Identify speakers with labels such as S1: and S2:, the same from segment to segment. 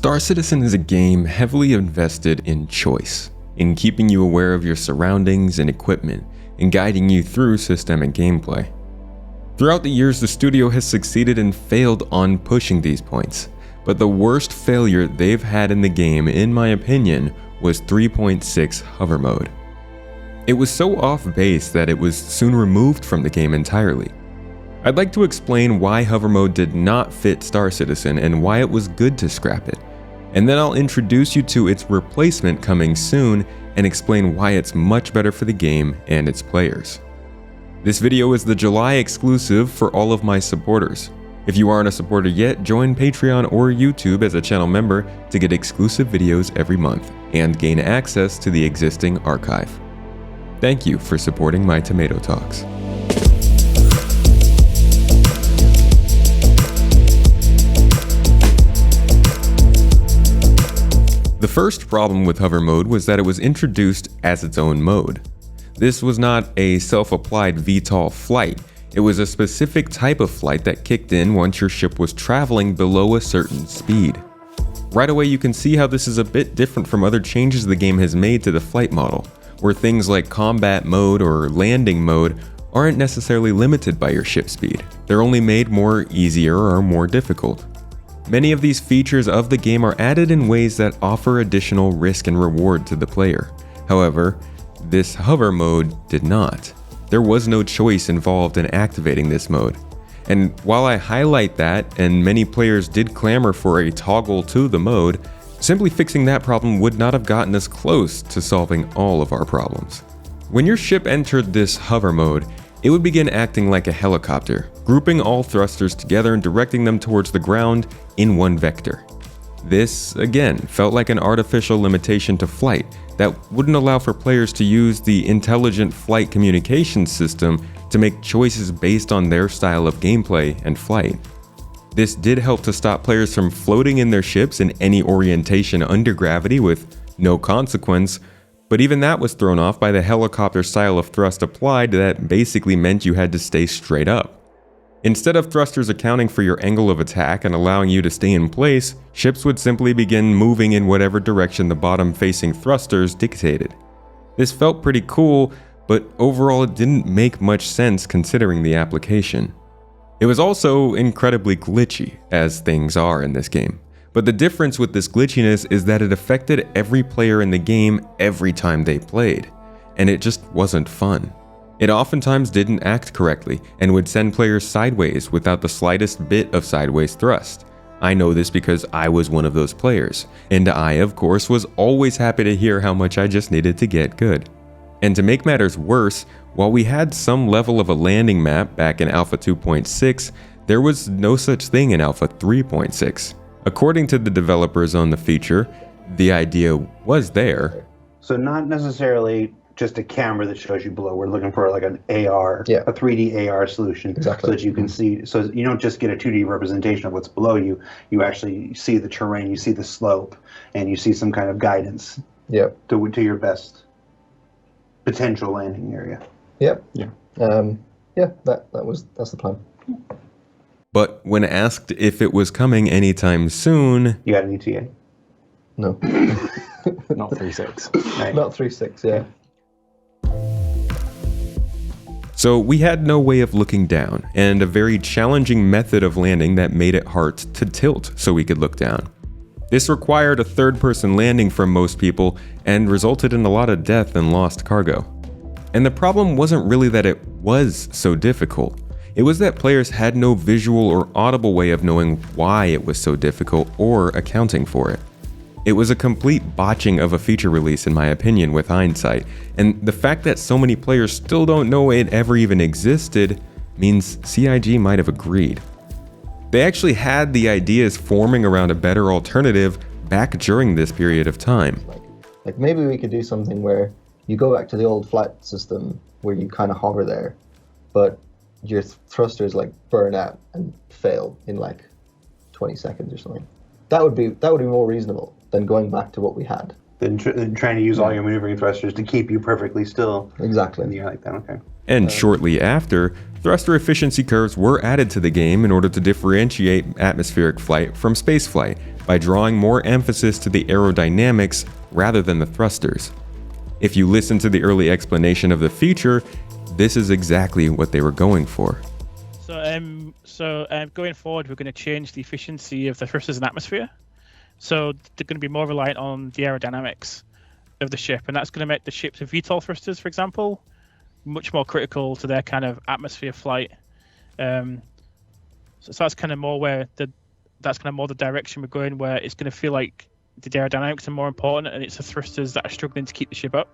S1: Star Citizen is a game heavily invested in choice, in keeping you aware of your surroundings and equipment, and guiding you through systemic gameplay. Throughout the years, the studio has succeeded and failed on pushing these points, but the worst failure they've had in the game, in my opinion, was 3.6 hover mode. It was so off base that it was soon removed from the game entirely. I'd like to explain why hover mode did not fit Star Citizen and why it was good to scrap it, and then I'll introduce you to its replacement coming soon and explain why it's much better for the game and its players. This video is the July exclusive for all of my supporters. If you aren't a supporter yet, join Patreon or YouTube as a channel member to get exclusive videos every month and gain access to the existing archive. Thank you for supporting my Tomato Talks. The first problem with hover mode was that it was introduced as its own mode. This was not a self-applied VTOL flight. It was a specific type of flight that kicked in once your ship was traveling below a certain speed. Right away you can see how this is a bit different from other changes the game has made to the flight model, where things like combat mode or landing mode aren't necessarily limited by your ship speed. They're only made more easier or more difficult. Many of these features of the game are added in ways that offer additional risk and reward to the player. However, this hover mode did not. There was no choice involved in activating this mode. And while I highlight that, and many players did clamor for a toggle to the mode, simply fixing that problem would not have gotten us close to solving all of our problems. When your ship entered this hover mode, it would begin acting like a helicopter, grouping all thrusters together and directing them towards the ground in one vector. This, again, felt like an artificial limitation to flight that wouldn't allow for players to use the intelligent flight communication system to make choices based on their style of gameplay and flight. This did help to stop players from floating in their ships in any orientation under gravity with no consequence, but even that was thrown off by the helicopter style of thrust applied that basically meant you had to stay straight up. Instead of thrusters accounting for your angle of attack and allowing you to stay in place, ships would simply begin moving in whatever direction the bottom-facing thrusters dictated. This felt pretty cool, but overall it didn't make much sense considering the application. It was also incredibly glitchy, as things are in this game. But the difference with this glitchiness is that it affected every player in the game every time they played, and it just wasn't fun. It oftentimes didn't act correctly and would send players sideways without the slightest bit of sideways thrust. I know this because I was one of those players, and I, of course, was always happy to hear how much I just needed to get good. And to make matters worse, while we had some level of a landing map back in Alpha 2.6, there was no such thing in Alpha 3.6. According to the developers on the feature, the idea was there.
S2: So not necessarily just a camera that shows you below. We're looking for like an AR, a 3D AR solution,
S3: exactly,
S2: so that you can see. So you don't just get a 2D representation of what's below you. You actually see the terrain, you see the slope, and you see some kind of guidance. To your best potential landing area.
S3: That's the plan.
S1: But when asked if it was coming anytime soon,
S2: you got an ETA?
S3: No.
S4: Not 3.6.
S3: Right. Not 3.6, yeah.
S1: So we had no way of looking down, and a very challenging method of landing that made it hard to tilt so we could look down. This required a third-person landing from most people and resulted in a lot of death and lost cargo. And the problem wasn't really that it was so difficult. It was that players had no visual or audible way of knowing why it was so difficult or accounting for it. It was a complete botching of a feature release in my opinion with hindsight, and the fact that so many players still don't know it ever even existed means CIG might have agreed. They actually had the ideas forming around a better alternative back during this period of time.
S3: Like maybe we could do something where you go back to the old flight system where you kind of hover there, but your thrusters like burn out and fail in like 20 seconds or something. That would be more reasonable than going back to what we had.
S2: than trying to use all your maneuvering thrusters to keep you perfectly still.
S3: Exactly.
S2: And you're like that, okay.
S1: And shortly after, thruster efficiency curves were added to the game in order to differentiate atmospheric flight from space flight by drawing more emphasis to the aerodynamics rather than the thrusters. If you listen to the early explanation of the feature, this is exactly what they were going for.
S5: So going forward, we're going to change the efficiency of the thrusters in atmosphere. So they're going to be more reliant on the aerodynamics of the ship, and that's going to make the ship's VTOL thrusters, for example, much more critical to their kind of atmosphere flight. So that's kind of more where that's kind of more the direction we're going, where it's going to feel like the aerodynamics are more important, and it's the thrusters that are struggling to keep the ship up.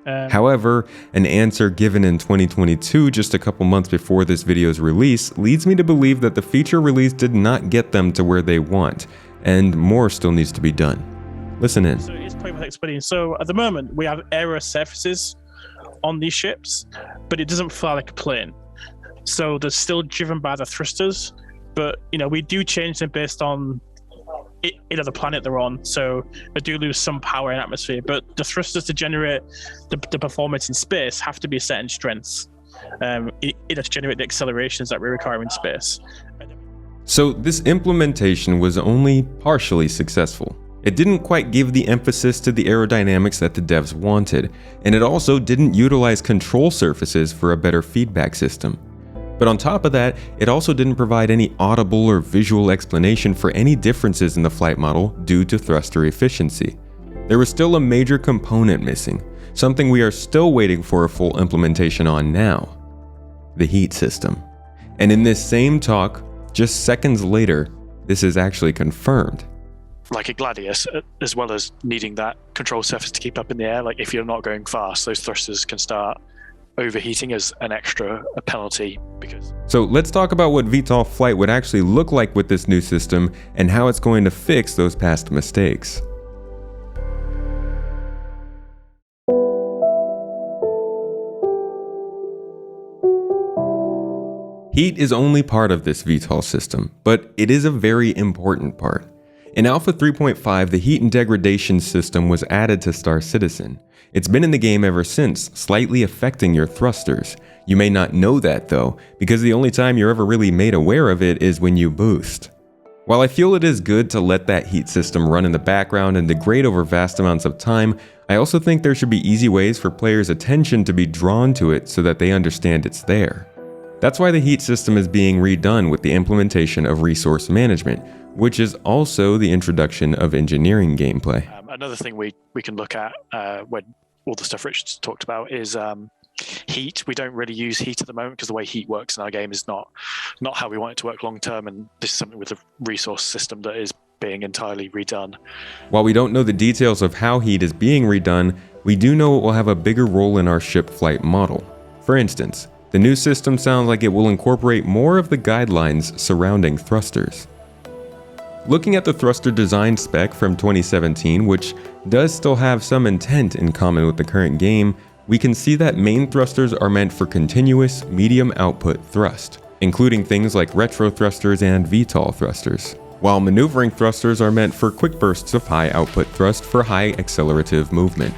S1: However, an answer given in 2022, just a couple months before this video's release, leads me to believe that the feature release did not get them to where they want, and more still needs to be done. Listen in.
S5: So it's probably worth explaining. So at the moment, we have aero surfaces on these ships, but it doesn't fly like a plane. So they're still driven by the thrusters, but we do change them based on the planet they're on. So they do lose some power in atmosphere, but the thrusters to generate the performance in space have to be a certain strengths. To generate the accelerations that we require in space.
S1: So this implementation was only partially successful. It didn't quite give the emphasis to the aerodynamics that the devs wanted, and it also didn't utilize control surfaces for a better feedback system. But on top of that, it also didn't provide any audible or visual explanation for any differences in the flight model due to thruster efficiency. There was still a major component missing, something we are still waiting for a full implementation on now: the heat system. And in this same talk, just seconds later, this is actually confirmed.
S6: Like a Gladius, as well as needing that control surface to keep up in the air, like if you're not going fast, those thrusters can start overheating as an extra penalty.
S1: So let's talk about what VTOL flight would actually look like with this new system and how it's going to fix those past mistakes. Heat is only part of this VTOL system, but it is a very important part. In Alpha 3.5, the heat and degradation system was added to Star Citizen. It's been in the game ever since, slightly affecting your thrusters. You may not know that though, because the only time you're ever really made aware of it is when you boost. While I feel it is good to let that heat system run in the background and degrade over vast amounts of time, I also think there should be easy ways for players' attention to be drawn to it so that they understand it's there. That's why the heat system is being redone with the implementation of resource management, which is also the introduction of engineering gameplay.
S6: Another thing we can look at when all the stuff Richard's talked about is heat. We don't really use heat at the moment because the way heat works in our game is not how we want it to work long term, and this is something with a resource system that is being entirely redone.
S1: While we don't know the details of how heat is being redone, we do know it will have a bigger role in our ship flight model. For instance, the new system sounds like it will incorporate more of the guidelines surrounding thrusters. Looking at the thruster design spec from 2017, which does still have some intent in common with the current game, we can see that main thrusters are meant for continuous, medium output thrust, including things like retro thrusters and VTOL thrusters, while maneuvering thrusters are meant for quick bursts of high output thrust for high accelerative movement.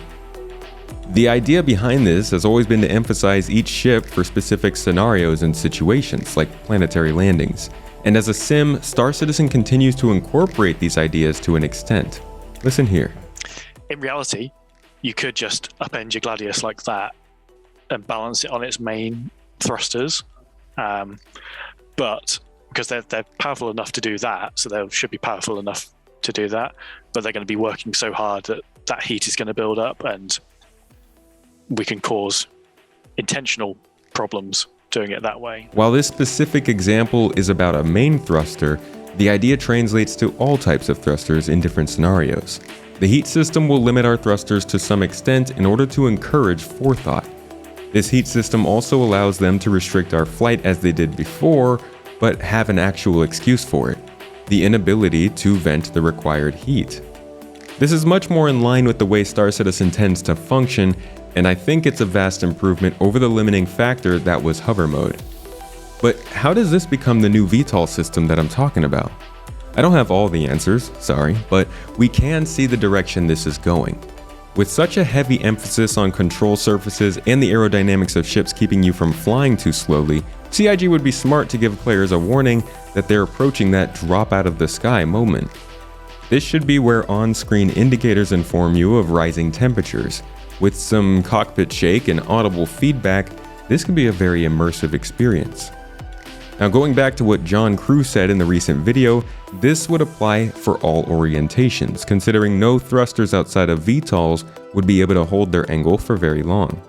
S1: The idea behind this has always been to emphasize each ship for specific scenarios and situations, like planetary landings. And as a sim, Star Citizen continues to incorporate these ideas to an extent. Listen here.
S6: In reality, you could just upend your Gladius like that and balance it on its main thrusters. But because they're powerful enough to do that, so they should be powerful enough to do that, but they're going to be working so hard that that heat is going to build up and we can cause intentional problems doing it that way.
S1: While this specific example is about a main thruster, the idea translates to all types of thrusters in different scenarios. The heat system will limit our thrusters to some extent in order to encourage forethought. This heat system also allows them to restrict our flight as they did before, but have an actual excuse for it: the inability to vent the required heat. This is much more in line with the way Star Citizen tends to function, and I think it's a vast improvement over the limiting factor that was hover mode. But how does this become the new VTOL system that I'm talking about? I don't have all the answers, sorry, but we can see the direction this is going. With such a heavy emphasis on control surfaces and the aerodynamics of ships keeping you from flying too slowly, CIG would be smart to give players a warning that they're approaching that drop out of the sky moment. This should be where on-screen indicators inform you of rising temperatures. With some cockpit shake and audible feedback, this could be a very immersive experience. Now, going back to what John Crew said in the recent video, this would apply for all orientations, considering no thrusters outside of VTOLs would be able to hold their angle for very long.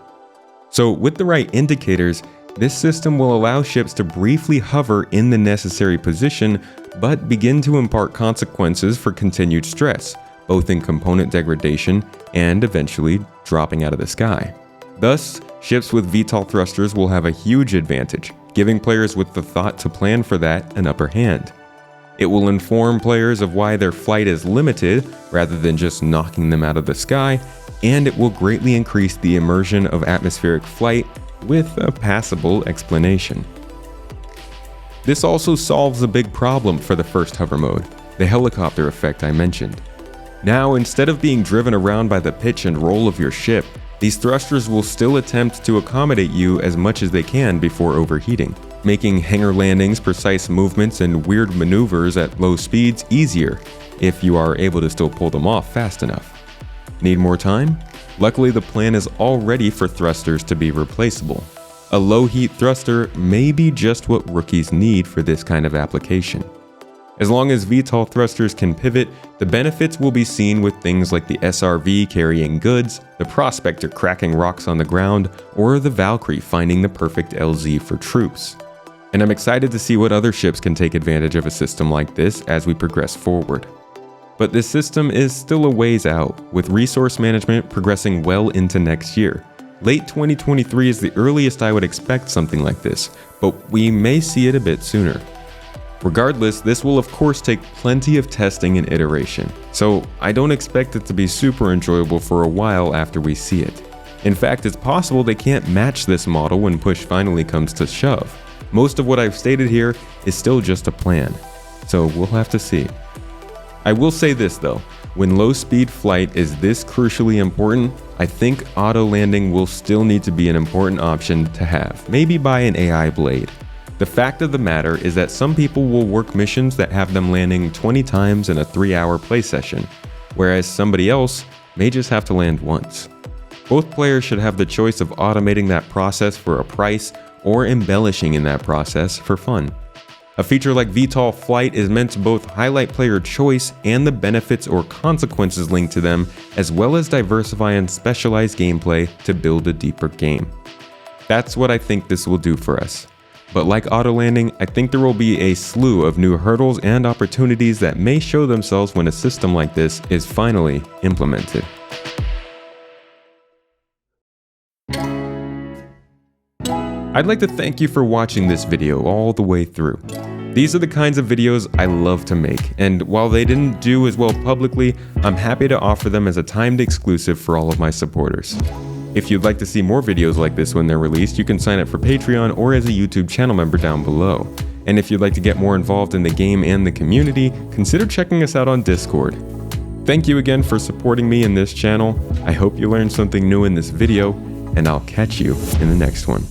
S1: So with the right indicators, this system will allow ships to briefly hover in the necessary position, but begin to impart consequences for continued stress, both in component degradation and eventually dropping out of the sky. Thus, ships with VTOL thrusters will have a huge advantage, giving players with the thought to plan for that an upper hand. It will inform players of why their flight is limited rather than just knocking them out of the sky, and it will greatly increase the immersion of atmospheric flight with a passable explanation. This also solves a big problem for the first hover mode, the helicopter effect I mentioned. Now, instead of being driven around by the pitch and roll of your ship, these thrusters will still attempt to accommodate you as much as they can before overheating, making hangar landings, precise movements, and weird maneuvers at low speeds easier if you are able to still pull them off fast enough. Need more time? Luckily, the plan is all ready for thrusters to be replaceable. A low heat thruster may be just what rookies need for this kind of application. As long as VTOL thrusters can pivot, the benefits will be seen with things like the SRV carrying goods, the Prospector cracking rocks on the ground, or the Valkyrie finding the perfect LZ for troops. And I'm excited to see what other ships can take advantage of a system like this as we progress forward. But this system is still a ways out, with resource management progressing well into next year. Late 2023 is the earliest I would expect something like this, but we may see it a bit sooner. Regardless, this will of course take plenty of testing and iteration, so I don't expect it to be super enjoyable for a while after we see it. In fact, it's possible they can't match this model when push finally comes to shove. Most of what I've stated here is still just a plan, so we'll have to see. I will say this though, when low-speed flight is this crucially important, I think auto landing will still need to be an important option to have, maybe by an AI blade. The fact of the matter is that some people will work missions that have them landing 20 times in a 3-hour play session, whereas somebody else may just have to land once. Both players should have the choice of automating that process for a price or embellishing in that process for fun. A feature like VTOL flight is meant to both highlight player choice and the benefits or consequences linked to them, as well as diversify and specialize gameplay to build a deeper game. That's what I think this will do for us. But like auto landing, I think there will be a slew of new hurdles and opportunities that may show themselves when a system like this is finally implemented. I'd like to thank you for watching this video all the way through. These are the kinds of videos I love to make, and while they didn't do as well publicly, I'm happy to offer them as a timed exclusive for all of my supporters. If you'd like to see more videos like this when they're released, you can sign up for Patreon or as a YouTube channel member down below. And if you'd like to get more involved in the game and the community, consider checking us out on Discord. Thank you again for supporting me in this channel. I hope you learned something new in this video, and I'll catch you in the next one.